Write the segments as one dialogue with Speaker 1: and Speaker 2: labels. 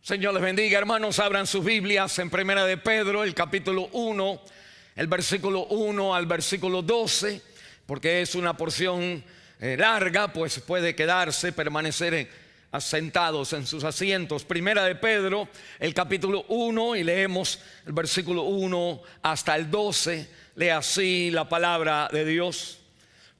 Speaker 1: Señor les bendiga, hermanos. Abran sus Biblias en Primera de Pedro, el capítulo 1, el versículo 1 al versículo 12, porque es una porción larga, pues puede quedarse, permanecer sentados en sus asientos. Primera de Pedro, el capítulo 1, y leemos el versículo 1 hasta el 12. Lee así la palabra de Dios.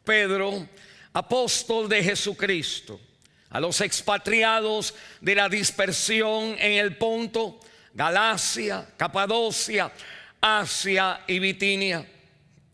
Speaker 1: Pedro, apóstol de Jesucristo, a los expatriados de la dispersión en el Ponto, Galacia, Capadocia, Asia y Bitinia,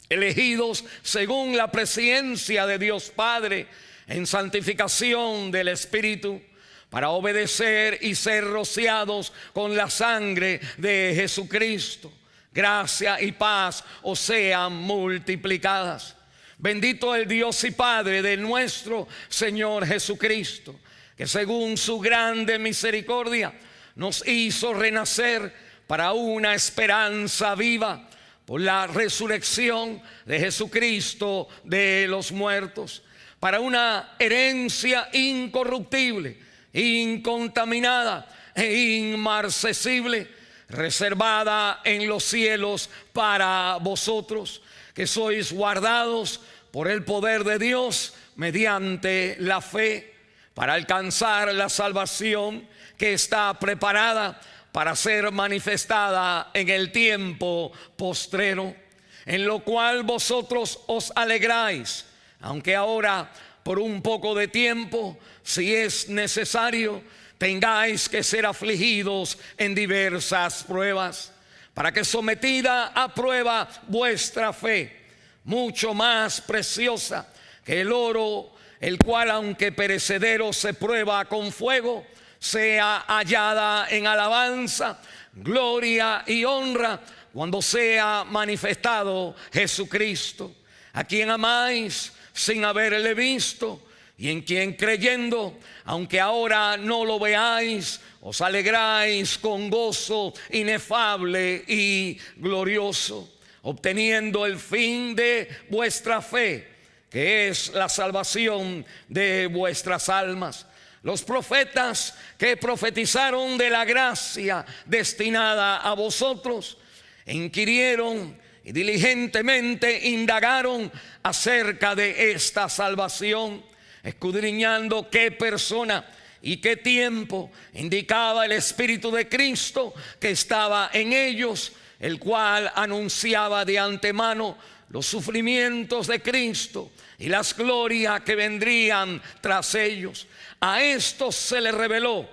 Speaker 1: elegidos según la presciencia de Dios Padre en santificación del Espíritu, para obedecer y ser rociados con la sangre de Jesucristo. Gracia y paz os sean multiplicadas. Bendito el Dios y Padre de nuestro Señor Jesucristo, que según su grande misericordia nos hizo renacer para una esperanza viva por la resurrección de Jesucristo de los muertos, para una herencia incorruptible, incontaminada e inmarcesible, reservada en los cielos para vosotros, que sois guardados por el poder de Dios mediante la fe, para alcanzar la salvación que está preparada para ser manifestada en el tiempo postrero, en lo cual vosotros os alegráis, aunque ahora por un poco de tiempo, si es necesario, tengáis que ser afligidos en diversas pruebas, para que sometida a prueba vuestra fe, mucho más preciosa que el oro, el cual aunque perecedero se prueba con fuego, sea hallada en alabanza, gloria y honra cuando sea manifestado Jesucristo, a quien amáis sin haberle visto, y en quien creyendo, aunque ahora no lo veáis, os alegráis con gozo inefable y glorioso, obteniendo el fin de vuestra fe, que es la salvación de vuestras almas. Los profetas que profetizaron de la gracia destinada a vosotros, inquirieron y diligentemente indagaron acerca de esta salvación, escudriñando qué persona y qué tiempo indicaba el Espíritu de Cristo que estaba en ellos, el cual anunciaba de antemano los sufrimientos de Cristo y las glorias que vendrían tras ellos. A estos se les reveló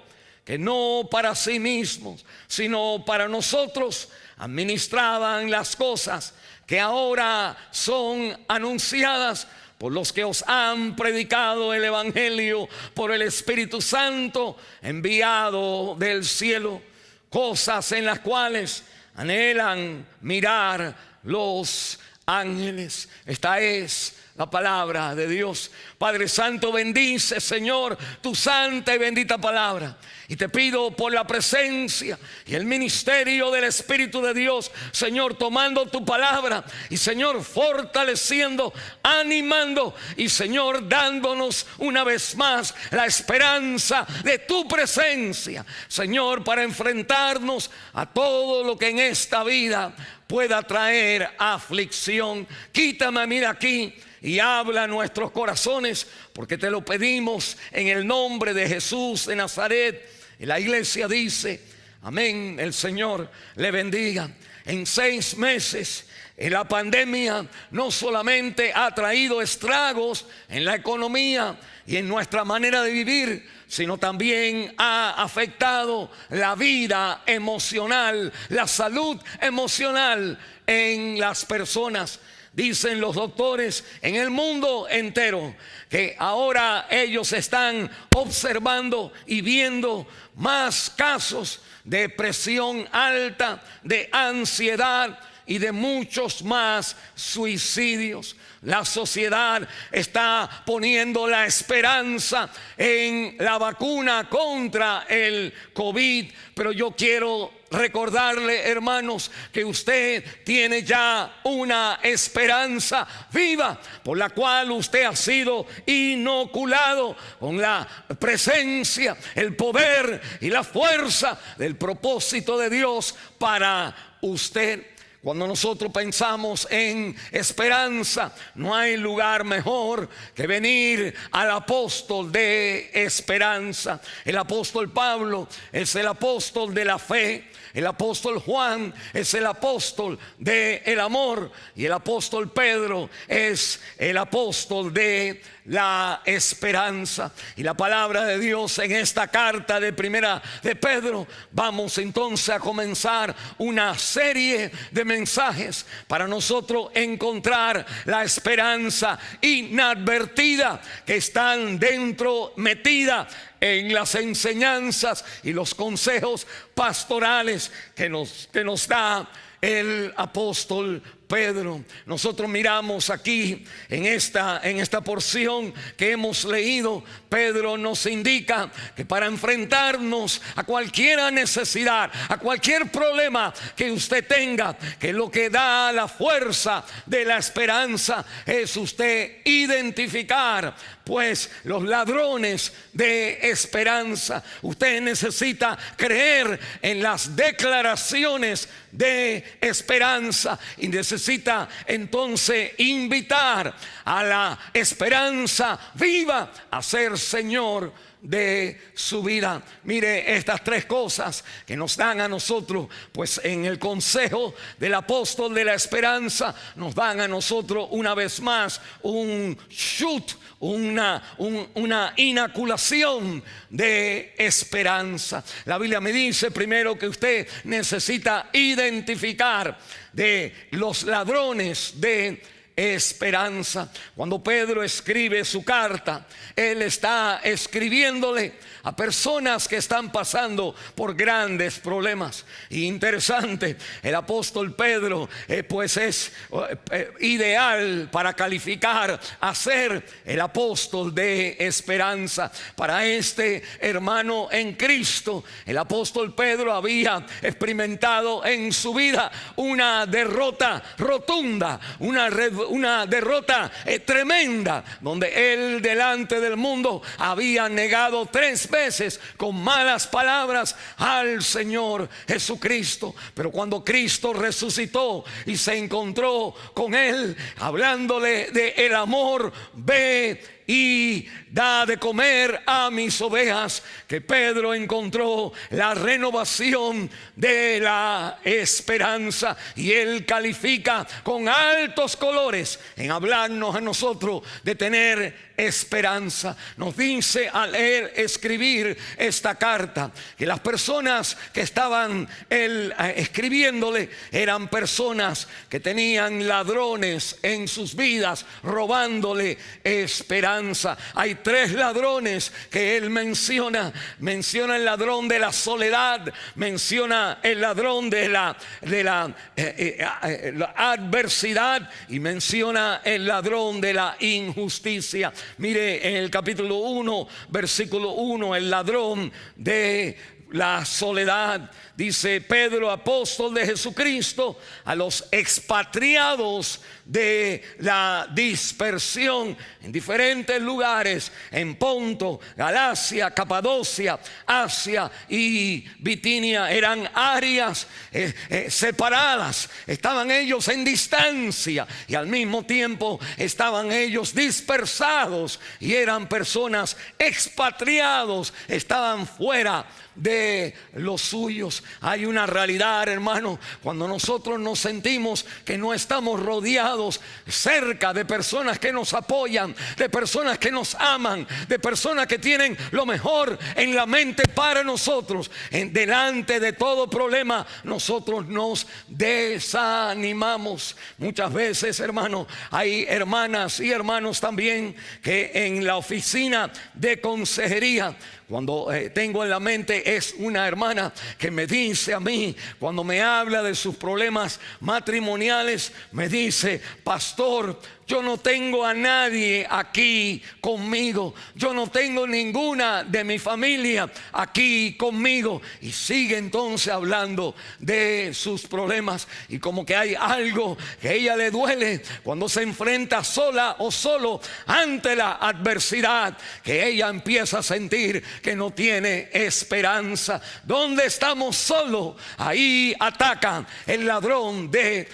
Speaker 1: que no para sí mismos, sino para nosotros administraban las cosas que ahora son anunciadas por los que os han predicado el Evangelio por el Espíritu Santo enviado del cielo, cosas en las cuales anhelan mirar los ángeles. Esta es la palabra de Dios. Padre Santo, bendice, Señor, tu santa y bendita palabra. Y te pido por la presencia y el ministerio del Espíritu de Dios, Señor, tomando tu palabra y, Señor, fortaleciendo, animando y, Señor, dándonos una vez más la esperanza de tu presencia, Señor, para enfrentarnos a todo lo que en esta vida pueda traer aflicción. Quítame a mí de aquí y habla a nuestros corazones, porque te lo pedimos en el nombre de Jesús de Nazaret. Y la iglesia dice amén. El Señor le bendiga. En 6 meses la pandemia no solamente ha traído estragos en la economía y en nuestra manera de vivir, sino también ha afectado la vida emocional, la salud emocional en las personas. Dicen los doctores en el mundo entero que ahora ellos están observando y viendo más casos de presión alta, de ansiedad y de muchos más suicidios. La sociedad está poniendo la esperanza en la vacuna contra el COVID, pero yo quiero recordarle, hermanos, que usted tiene ya una esperanza viva por la cual usted ha sido inoculado con la presencia, el poder y la fuerza del propósito de Dios para usted. Cuando nosotros pensamos en esperanza, no hay lugar mejor que venir al apóstol de esperanza. El apóstol Pablo es el apóstol de la fe. El apóstol Juan es el apóstol del amor. Y el apóstol Pedro es el apóstol de la esperanza. Y la palabra de Dios en esta carta de primera de Pedro, vamos entonces a comenzar una serie de mensajes para nosotros encontrar la esperanza inadvertida que están dentro, metida en las enseñanzas y los consejos pastorales que nos da el apóstol Pedro. Nosotros miramos aquí en esta porción que hemos leído, Pedro nos indica que para enfrentarnos a cualquier necesidad, a cualquier problema que usted tenga, que lo que da la fuerza de la esperanza es usted identificar pues los ladrones de esperanza. Usted necesita creer en las declaraciones de esperanza y necesita entonces invitar a la esperanza viva a ser Señor de su vida. Mire estas tres cosas que nos dan a nosotros, pues en el consejo del apóstol de la esperanza, nos dan a nosotros una vez más un shoot, una inoculación de esperanza. La Biblia me dice primero que usted necesita identificar de los ladrones de esperanza. Cuando Pedro escribe su carta, él está escribiéndole a personas que están pasando por grandes problemas. Y interesante, el apóstol Pedro pues es ideal para calificar a ser el apóstol de esperanza. Para este hermano en Cristo, el apóstol Pedro había experimentado en su vida una derrota rotunda, una derrota tremenda, donde él delante del mundo había negado 3 veces con malas palabras al Señor Jesucristo. Pero cuando Cristo resucitó y se encontró con él, hablándole de el amor, ve y da de comer a mis ovejas, que Pedro encontró la renovación de la esperanza. Y él califica con altos colores en hablarnos a nosotros de tener esperanza. Nos dice al él escribir esta carta que las personas que estaban él escribiéndole eran personas que tenían ladrones en sus vidas, robándole esperanza. Hay 3 ladrones que él menciona. Menciona el ladrón de la soledad, menciona el ladrón de la adversidad y menciona el ladrón de la injusticia. Mire en el capítulo 1, versículo 1, el ladrón de la soledad. Dice Pedro, apóstol de Jesucristo, a los expatriados de la dispersión en diferentes lugares, en Ponto, Galacia, Capadocia, Asia y Bitinia. Eran áreas separadas. Estaban ellos en distancia y al mismo tiempo estaban ellos dispersados, y eran personas expatriados, estaban fuera de los suyos. Hay una realidad, hermano, cuando nosotros nos sentimos que no estamos rodeados cerca de personas que nos apoyan, de personas que nos aman, de personas que tienen lo mejor en la mente para nosotros. Delante de todo problema nosotros nos desanimamos. Muchas veces, hermano, hay hermanas y hermanos también que en la oficina de consejería, cuando tengo en la mente, es una hermana que me dice a mí, cuando me habla de sus problemas matrimoniales, me dice: pastor, yo no tengo a nadie aquí conmigo, yo no tengo ninguna de mi familia aquí conmigo. Y sigue entonces hablando de sus problemas, y como que hay algo que a ella le duele cuando se enfrenta sola o solo ante la adversidad, que ella empieza a sentir que no tiene esperanza. Donde estamos solos, ahí ataca el ladrón de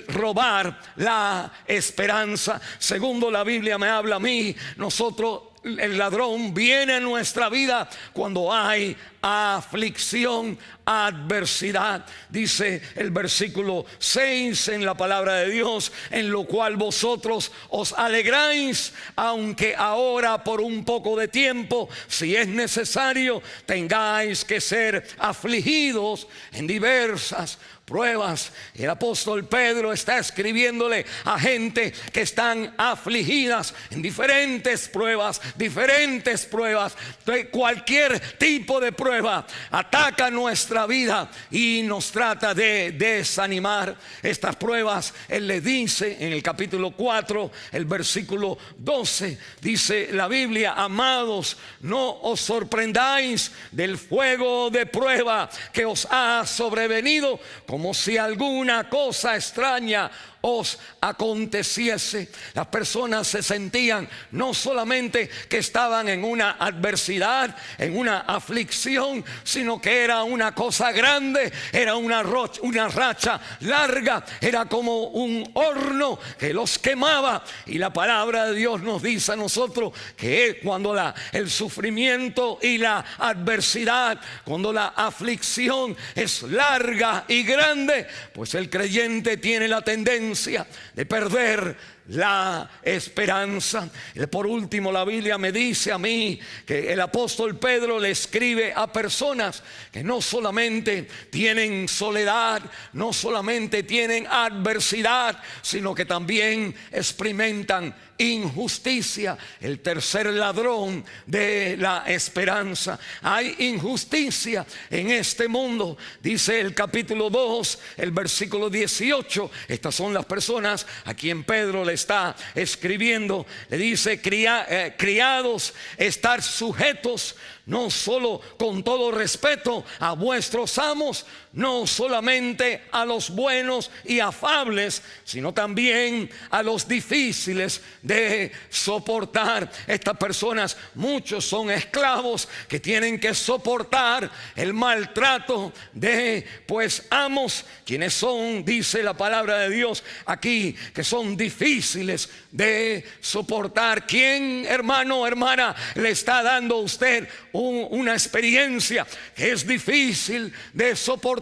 Speaker 1: robar la esperanza. Segundo, la Biblia me habla a mí, el ladrón viene a nuestra vida cuando hay aflicción, adversidad. Dice el versículo 6 en la palabra de Dios: en lo cual vosotros os alegráis, aunque ahora por un poco de tiempo, si es necesario, tengáis que ser afligidos en diversas pruebas. El apóstol Pedro está escribiéndole a gente que están afligidas en diferentes pruebas. Cualquier tipo de prueba ataca nuestra vida y nos trata de desanimar. Estas pruebas, él le dice en el capítulo 4, el versículo 12, dice la Biblia: amados, no os sorprendáis del fuego de prueba que os ha sobrevenido, como si alguna cosa extraña os aconteciese. Las personas se sentían no solamente que estaban en una adversidad, en una aflicción, sino que era una cosa grande, era una racha larga, era como un horno que los quemaba. Y la palabra de Dios nos dice a nosotros que cuando el sufrimiento y la adversidad, cuando la aflicción es larga y grande, pues el creyente tiene la tendencia de perder la esperanza. Por último, la Biblia me dice a mí que el apóstol Pedro le escribe a personas que no solamente tienen soledad, no solamente tienen adversidad, sino que también experimentan injusticia. El tercer ladrón de la esperanza. Hay injusticia en este mundo. Dice el capítulo 2, el versículo 18. Estas son las personas a quien Pedro le está escribiendo. Le dice: criados, estar sujetos, no solo con todo respeto, a vuestros amos, no solamente a los buenos y afables, sino también a los difíciles de soportar. Estas personas, muchos son esclavos que tienen que soportar el maltrato de amos, quienes son, dice la palabra de Dios aquí, que son difíciles de soportar. ¿Quién, hermano o hermana, le está dando a usted una experiencia que es difícil de soportar?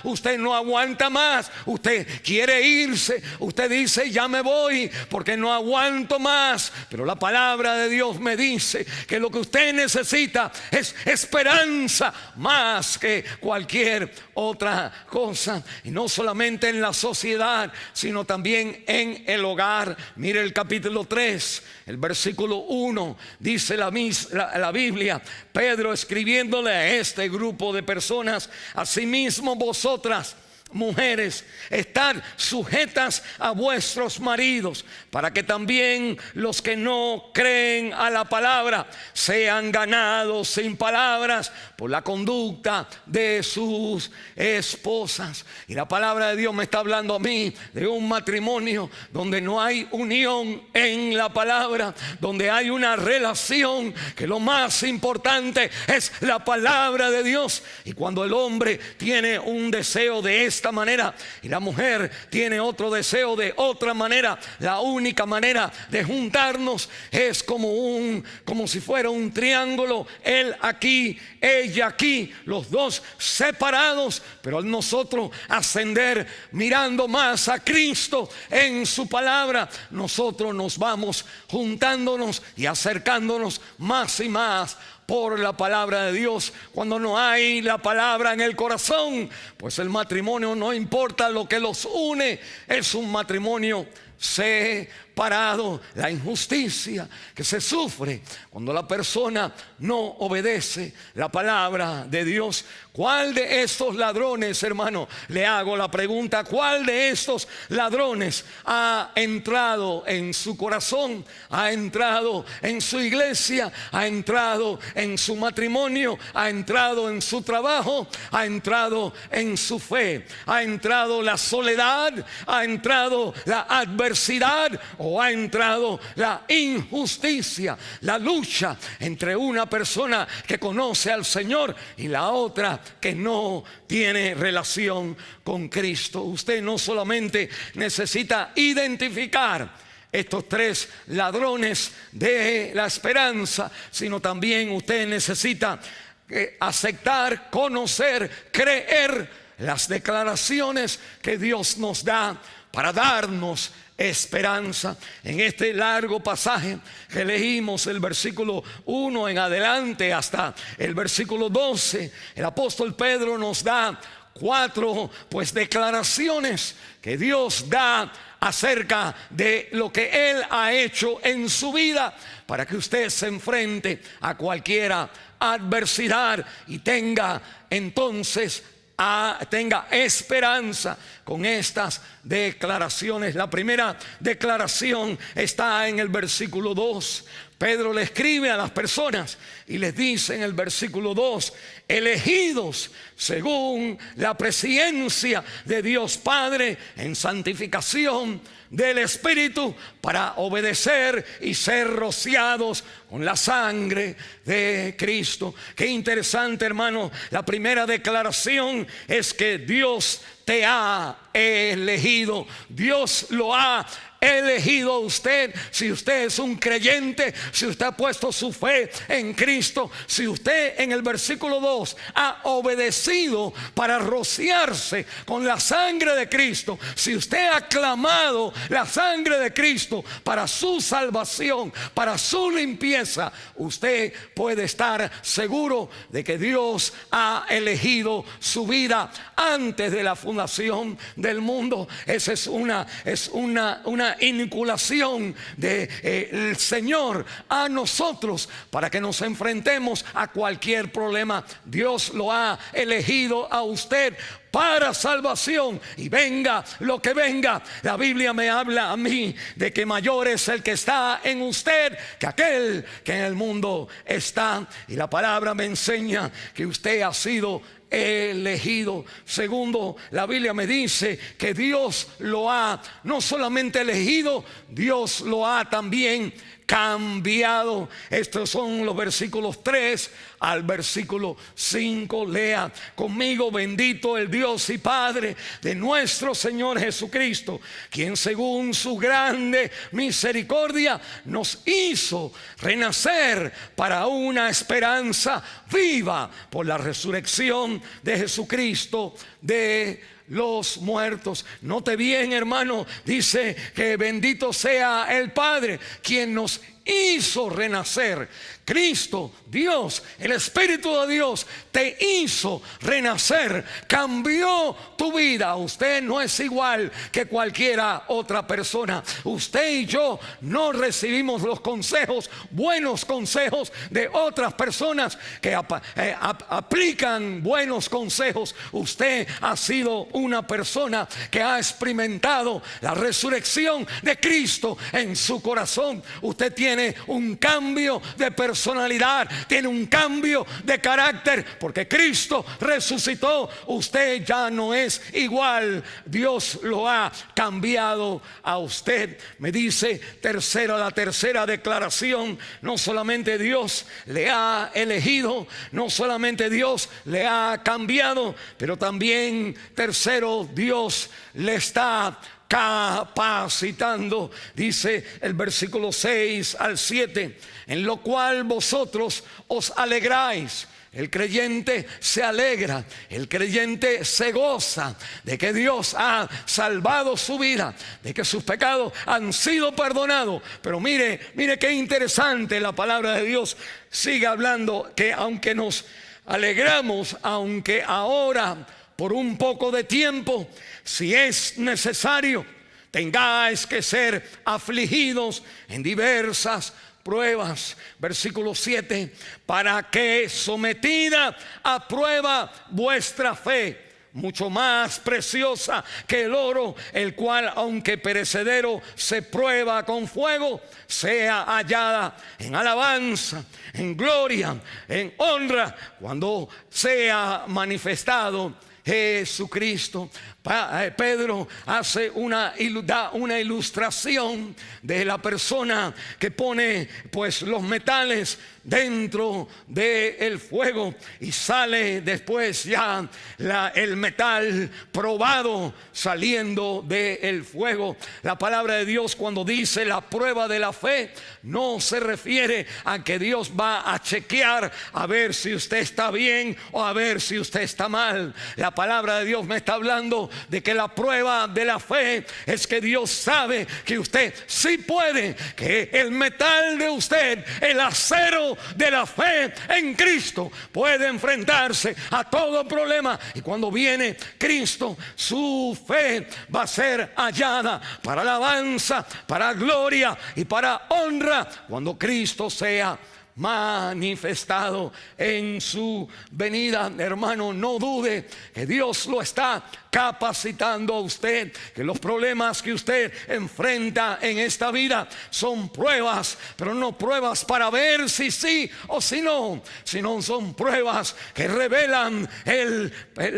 Speaker 1: Usted no aguanta más, usted quiere irse, usted dice: ya me voy porque no aguanto más. Pero la palabra de Dios me dice que lo que usted necesita es esperanza más que cualquier otra cosa. Y no solamente en la sociedad, sino también en el hogar. Mire el capítulo 3, el versículo 1, dice la Biblia, Pedro escribiéndole a este grupo de personas: asimismo vosotras, mujeres, estar sujetas a vuestros maridos, para que también los que no creen a la palabra sean ganados sin palabras por la conducta de sus esposas. Y la palabra de Dios me está hablando a mí de un matrimonio donde no hay unión en la palabra, donde hay una relación que lo más importante es la palabra de Dios. Y cuando el hombre tiene un deseo de esta manera y la mujer tiene otro deseo de otra manera, la única manera de juntarnos es como si fuera un triángulo: él aquí, ella aquí, los dos separados. Pero al nosotros ascender mirando más a Cristo en su palabra, nosotros nos vamos juntándonos y acercándonos más y más por la palabra de Dios. Cuando no hay la palabra en el corazón, pues el matrimonio, no importa lo que los une, es un matrimonio separado. comparado la injusticia que se sufre cuando la persona no obedece la palabra de Dios. ¿Cuál de estos ladrones, hermano? Le hago la pregunta, ¿cuál de estos ladrones ha entrado en su corazón, ha entrado en su iglesia, ha entrado en su matrimonio, ha entrado en su trabajo, ha entrado en su fe, ha entrado la soledad, ha entrado la adversidad o ha entrado la injusticia, la lucha entre una persona que conoce al Señor y la otra que no tiene relación con Cristo? Usted no solamente necesita identificar estos tres ladrones de la esperanza, sino también usted necesita aceptar, conocer, creer las declaraciones que Dios nos da para darnos esperanza. En este largo pasaje que leímos, el versículo 1 en adelante hasta el versículo 12, el apóstol Pedro nos da cuatro declaraciones que Dios da acerca de lo que Él ha hecho en su vida para que usted se enfrente a cualquier adversidad y tenga entonces tenga esperanza con estas declaraciones. La primera declaración está en el versículo 2. Pedro le escribe a las personas y les dice en el versículo 2: elegidos según la presciencia de Dios Padre en santificación del Espíritu para obedecer y ser rociados con la sangre de Cristo. Qué interesante, hermano. La primera declaración es que Dios te ha elegido. Dios lo ha elegido a usted. Si usted es un creyente, si usted ha puesto su fe en Cristo, si usted en el versículo 2 ha obedecido para rociarse con la sangre de Cristo, si usted ha clamado la sangre de Cristo para su salvación, para su limpieza, usted puede estar seguro de que Dios ha elegido su vida antes de la fundación del mundo. Esa es una vinculación del Señor a nosotros para que nos enfrentemos a cualquier problema. Dios lo ha elegido a usted para salvación, y venga lo que venga. La Biblia me habla a mí de que mayor es el que está en usted que aquel que en el mundo está, y la palabra me enseña que usted ha sido elegido. Segundo, la Biblia me dice que Dios lo ha no solamente elegido, Dios lo ha también cambiado. Estos son los versículos 3 al versículo 5. Lea conmigo: bendito el Dios y Padre de nuestro Señor Jesucristo, quien según su grande misericordia nos hizo renacer para una esperanza viva por la resurrección de Jesucristo de los muertos. Note bien, hermano, dice que bendito sea el Padre, quien nos hizo renacer. Cristo, Dios, el Espíritu de Dios te hizo renacer, cambió tu vida. Usted no es igual que cualquiera otra persona. Usted y yo no recibimos los consejos, buenos consejos de otras personas que aplican buenos consejos. Usted ha sido una persona que ha experimentado la resurrección de Cristo en su corazón. Usted tiene un cambio de personalidad, tiene un cambio de carácter, porque Cristo resucitó. Usted ya no es igual. Dios lo ha cambiado a usted. Me dice la tercera declaración: no solamente Dios le ha elegido, no solamente Dios le ha cambiado, pero también tercero, Dios le está capacitando. Dice el versículo 6 al 7: en lo cual vosotros os alegráis. El creyente se alegra, el creyente se goza de que Dios ha salvado su vida, de que sus pecados han sido perdonados. Pero mire qué interesante, la palabra de Dios sigue hablando que aunque nos alegramos, aunque ahora por un poco de tiempo, si es necesario, tengáis que ser afligidos en diversas pruebas. Versículo 7, para que sometida a prueba vuestra fe, mucho más preciosa que el oro, el cual aunque perecedero se prueba con fuego, sea hallada en alabanza, en gloria, en honra, cuando sea manifestado Jesucristo. Pedro da una ilustración de la persona que pone pues los metales dentro del fuego y sale después ya el metal probado saliendo del fuego. La palabra de Dios, cuando dice la prueba de la fe, no se refiere a que Dios va a chequear a ver si usted está bien o a ver si usted está mal. La palabra de Dios me está hablando de que la prueba de la fe es que Dios sabe que usted sí puede, que el metal de usted, el acero de la fe en Cristo, puede enfrentarse a todo problema. Y cuando viene Cristo, su fe va a ser hallada para alabanza, para gloria y para honra, cuando Cristo sea manifestado en su venida. Hermano, no dude que Dios lo está capacitando a usted, que los problemas que usted enfrenta en esta vida son pruebas, pero no pruebas para ver si sí o si no, sino son pruebas que revelan el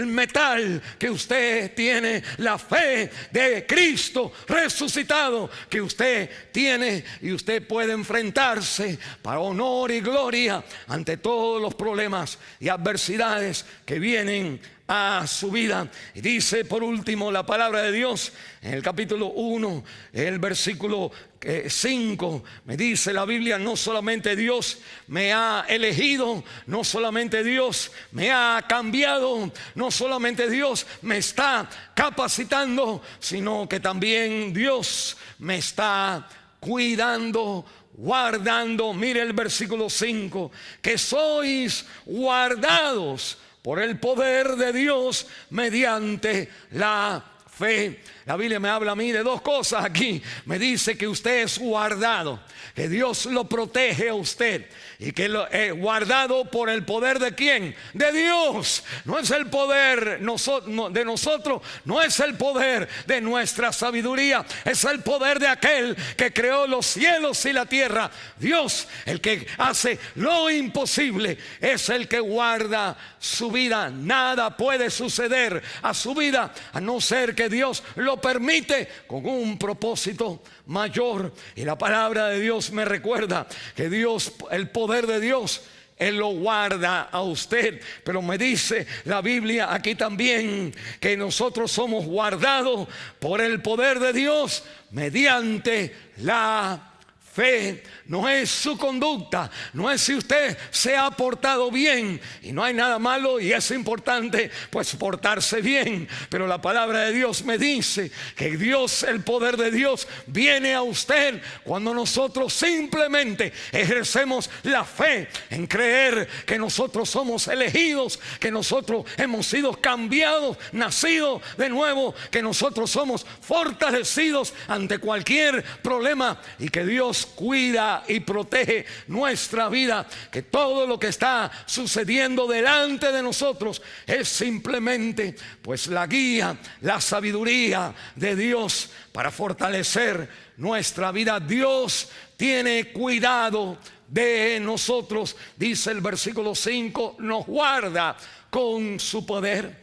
Speaker 1: metal que usted tiene, la fe de Cristo resucitado que usted tiene, y usted puede enfrentarse para honor y gloria ante todos los problemas y adversidades que vienen a su vida. Y dice por último la palabra de Dios en el capítulo 1, el versículo 5, me dice la Biblia: no solamente Dios me ha elegido, no solamente Dios me ha cambiado, no solamente Dios me está capacitando, sino que también Dios me está cuidando, guardando. Mire el versículo 5, que sois guardados por el poder de Dios mediante la fe. La Biblia me habla a mí de dos cosas aquí. Me dice que usted es guardado, que Dios lo protege a usted, y que lo guardado por el poder de ¿quién? De Dios. No es el poder de nosotros, no es el poder de nuestra sabiduría, es el poder de aquel que creó los cielos y la tierra. Dios, el que hace lo imposible, es el que guarda su vida. Nada puede suceder a su vida a no ser que Dios lo permite con un propósito mayor. Y la palabra de Dios me recuerda que Dios, el poder de Dios, Él lo guarda a usted. Pero me dice la Biblia aquí también que nosotros somos guardados por el poder de Dios mediante la fe. No es su conducta, no es si usted se ha portado bien, y no hay nada malo, y es importante pues portarse bien, pero la palabra de Dios me dice que Dios, el poder de Dios viene a usted cuando nosotros simplemente ejercemos la fe en creer que nosotros somos elegidos, que nosotros hemos sido cambiados, nacidos de nuevo, que nosotros somos fortalecidos ante cualquier problema, y que Dios cuida y protege nuestra vida, que todo lo que está sucediendo delante de nosotros es simplemente pues la guía, la sabiduría de Dios para fortalecer nuestra vida. Dios tiene cuidado de nosotros, dice el versículo 5, nos guarda con su poder.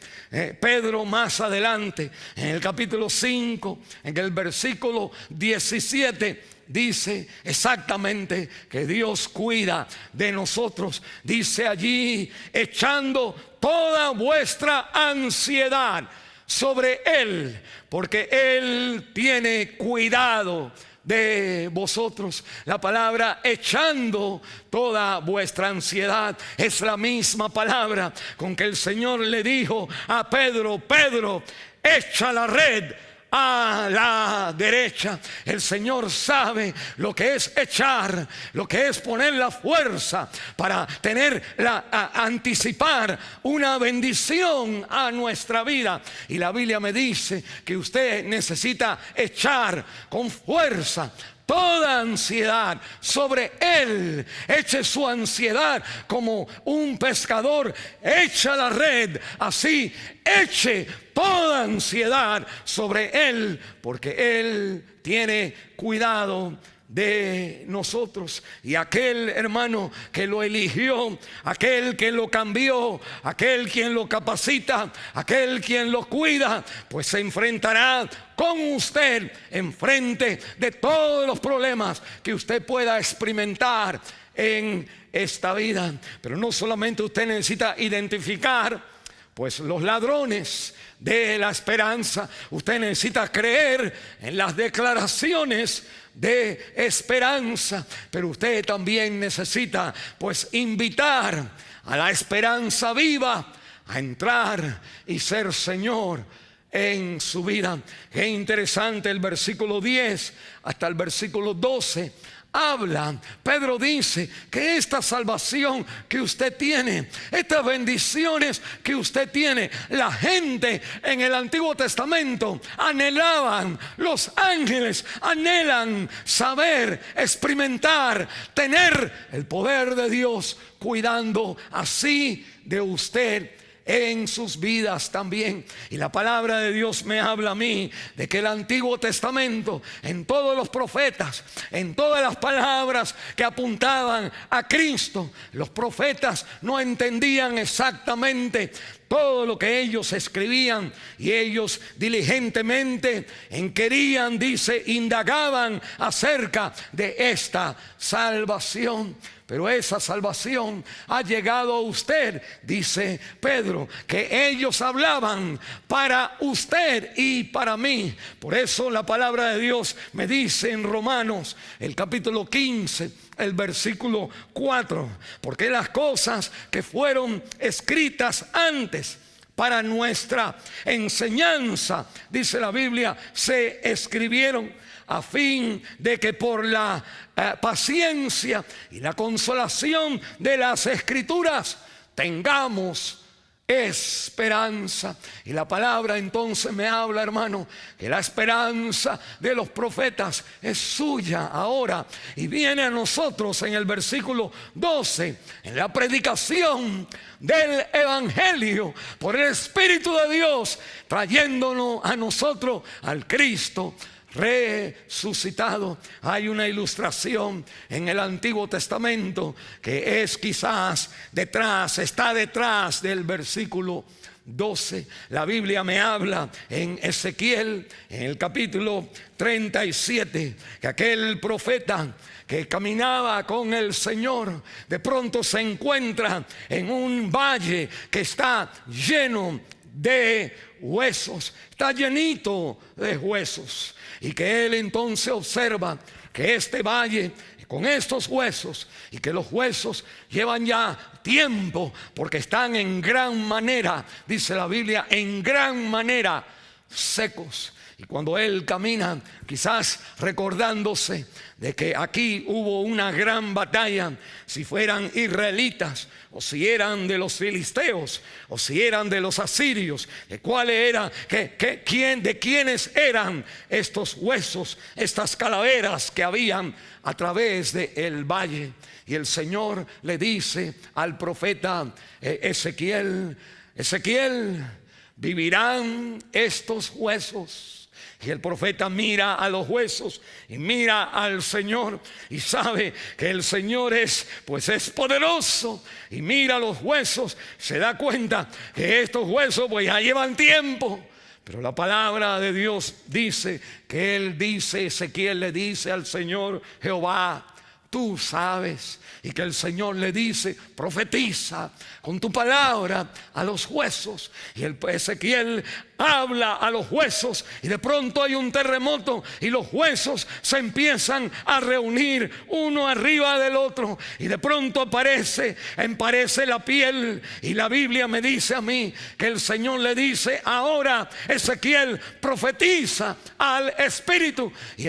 Speaker 1: Pedro más adelante en el capítulo 5, en el versículo 17, dice exactamente que Dios cuida de nosotros. Dice allí: echando toda vuestra ansiedad sobre Él, porque Él tiene cuidado de vosotros. La palabra echando toda vuestra ansiedad es la misma palabra con que el Señor le dijo a Pedro: Pedro, echa la red a la derecha. El Señor sabe lo que es echar, lo que es poner la fuerza para anticipar una bendición a nuestra vida. Y la Biblia me dice que usted necesita echar con fuerza toda ansiedad sobre Él. Eche su ansiedad como un pescador echa la red. Así eche toda ansiedad sobre Él, porque Él tiene cuidado de nosotros. Y aquel hermano que lo eligió, aquel que lo cambió, aquel quien lo capacita, aquel quien lo cuida, pues se enfrentará con usted enfrente de todos los problemas que usted pueda experimentar en esta vida. Pero no solamente usted necesita identificar pues los ladrones de la esperanza, usted necesita creer en las declaraciones de esperanza, pero usted también necesita pues invitar a la esperanza viva a entrar y ser Señor en su vida. Qué interesante, el versículo 10 hasta el versículo 12 habla. Pedro dice que esta salvación que usted tiene, estas bendiciones que usted tiene, la gente en el Antiguo Testamento anhelaban, los ángeles anhelan saber, experimentar, tener el poder de Dios cuidando así de usted en sus vidas también. Y la palabra de Dios me habla a mí de que el Antiguo Testamento, en todos los profetas, en todas las palabras que apuntaban a Cristo, los profetas no entendían exactamente todo lo que ellos escribían, y ellos diligentemente querían, dice, indagaban acerca de esta salvación. Pero esa salvación ha llegado a usted, dice Pedro, que ellos hablaban para usted y para mí. Por eso la palabra de Dios me dice en Romanos, el capítulo 15, el versículo 4, porque las cosas que fueron escritas antes para nuestra enseñanza, dice la Biblia, se escribieron a fin de que por la paciencia y la consolación de las Escrituras tengamos esperanza. Y la palabra entonces me habla, hermano, que la esperanza de los profetas es suya ahora, y viene a nosotros en el versículo 12, en la predicación del Evangelio por el Espíritu de Dios, trayéndonos a nosotros al Cristo resucitado. Hay una ilustración en el Antiguo Testamento que es quizás está detrás del versículo 12. La Biblia me habla en Ezequiel, en el capítulo 37, que aquel profeta que caminaba con el Señor de pronto se encuentra en un valle que está lleno de huesos, está llenito de huesos, y que él entonces observa que este valle con estos huesos, y que los huesos llevan ya tiempo porque están en gran manera, dice la Biblia, en gran manera secos. Y cuando él camina, quizás recordándose de que aquí hubo una gran batalla, si fueran israelitas, o si eran de los filisteos, o si eran de los asirios, de cuál era, de quiénes eran estos huesos, estas calaveras que habían a través del valle. Y el Señor le dice al profeta Ezequiel, ¿vivirán estos huesos? Y el profeta mira a los huesos y mira al Señor, y sabe que el Señor es poderoso, y mira a los huesos, se da cuenta que estos huesos pues ya llevan tiempo. Pero la palabra de Dios dice que Ezequiel le dice al Señor Jehová, tú sabes, y que el Señor le dice: profetiza con tu palabra a los huesos. Y el Ezequiel habla a los huesos, y de pronto hay un terremoto y los huesos se empiezan a reunir uno arriba del otro, y de pronto aparece la piel. Y la Biblia me dice a mí que el Señor le dice: ahora, Ezequiel, profetiza al espíritu. Y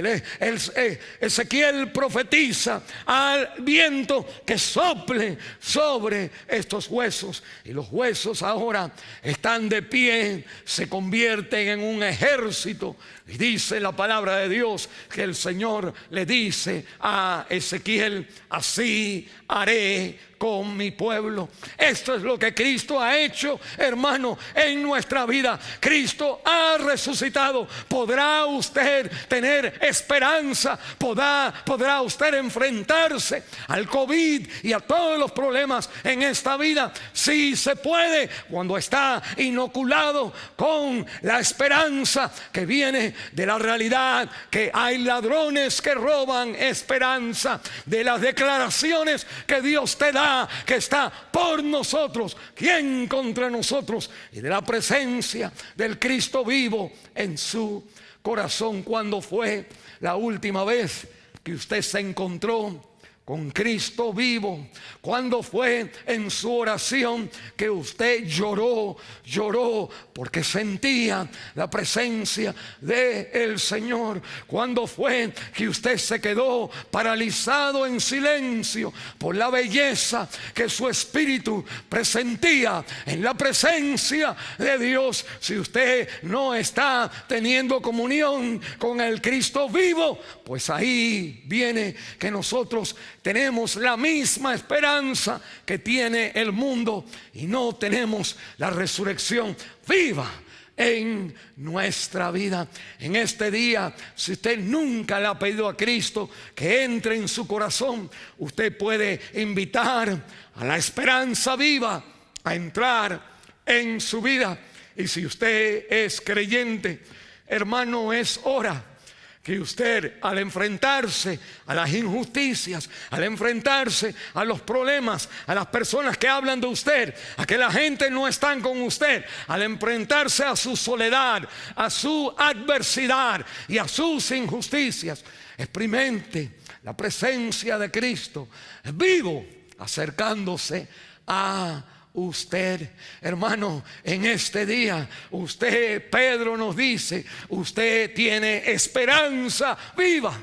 Speaker 1: Ezequiel profetiza al viento que sople sobre estos huesos, y los huesos ahora están de pie, se convierten en un ejército. Y dice la palabra de Dios que el Señor le dice a Ezequiel: así haré con mi pueblo. Esto es lo que Cristo ha hecho, hermano, en nuestra vida. Cristo ha resucitado. ¿Podrá usted tener esperanza? ¿Podrá usted enfrentarse al COVID y a todos los problemas en esta vida? Sí se puede, cuando está inoculado con la esperanza que viene de la realidad que hay ladrones que roban esperanza, de las declaraciones que Dios te da, que está por nosotros, ¿quién contra nosotros? Y de la presencia del Cristo vivo en su corazón. ¿Cuándo fue la última vez que usted se encontró con Cristo vivo? ¿Cuándo fue en su oración que usted lloró porque sentía la presencia del Señor? ¿Cuándo fue que usted se quedó paralizado en silencio por la belleza que su espíritu presentía en la presencia de Dios? Si usted no está teniendo comunión con el Cristo vivo, pues ahí viene que nosotros tenemos la misma esperanza que tiene el mundo, y no tenemos la resurrección viva en nuestra vida. En este día, si usted nunca le ha pedido a Cristo que entre en su corazón, usted puede invitar a la esperanza viva a entrar en su vida. Y si usted es creyente, hermano, es hora que usted, al enfrentarse a las injusticias, al enfrentarse a los problemas, a las personas que hablan de usted, a que la gente no está con usted, al enfrentarse a su soledad, a su adversidad y a sus injusticias, experimente la presencia de Cristo vivo acercándose a usted. Hermano, en este día usted, Pedro nos dice, usted tiene esperanza viva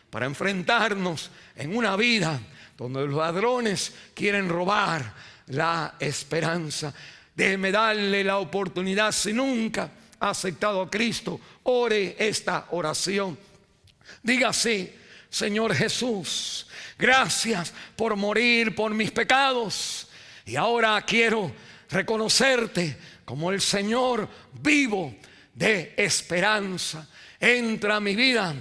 Speaker 1: para enfrentarnos en una vida donde los ladrones quieren robar la esperanza. Déjeme darle la oportunidad, si nunca ha aceptado a Cristo, ore esta oración. Diga así: Señor Jesús, gracias por morir por mis pecados. Y ahora quiero reconocerte como el Señor vivo de esperanza. Entra a mi vida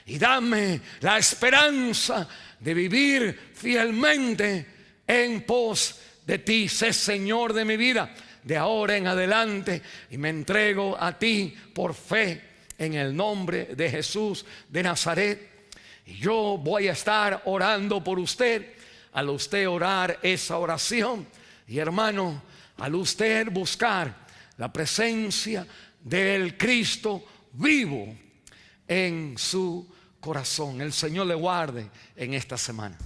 Speaker 1: y dame la esperanza de vivir fielmente en pos de ti. Sé Señor de mi vida de ahora en adelante, y me entrego a ti por fe en el nombre de Jesús de Nazaret. Y yo voy a estar orando por usted. Al usted orar esa oración, y hermano, al usted buscar la presencia del Cristo vivo en su corazón, el Señor le guarde en esta semana.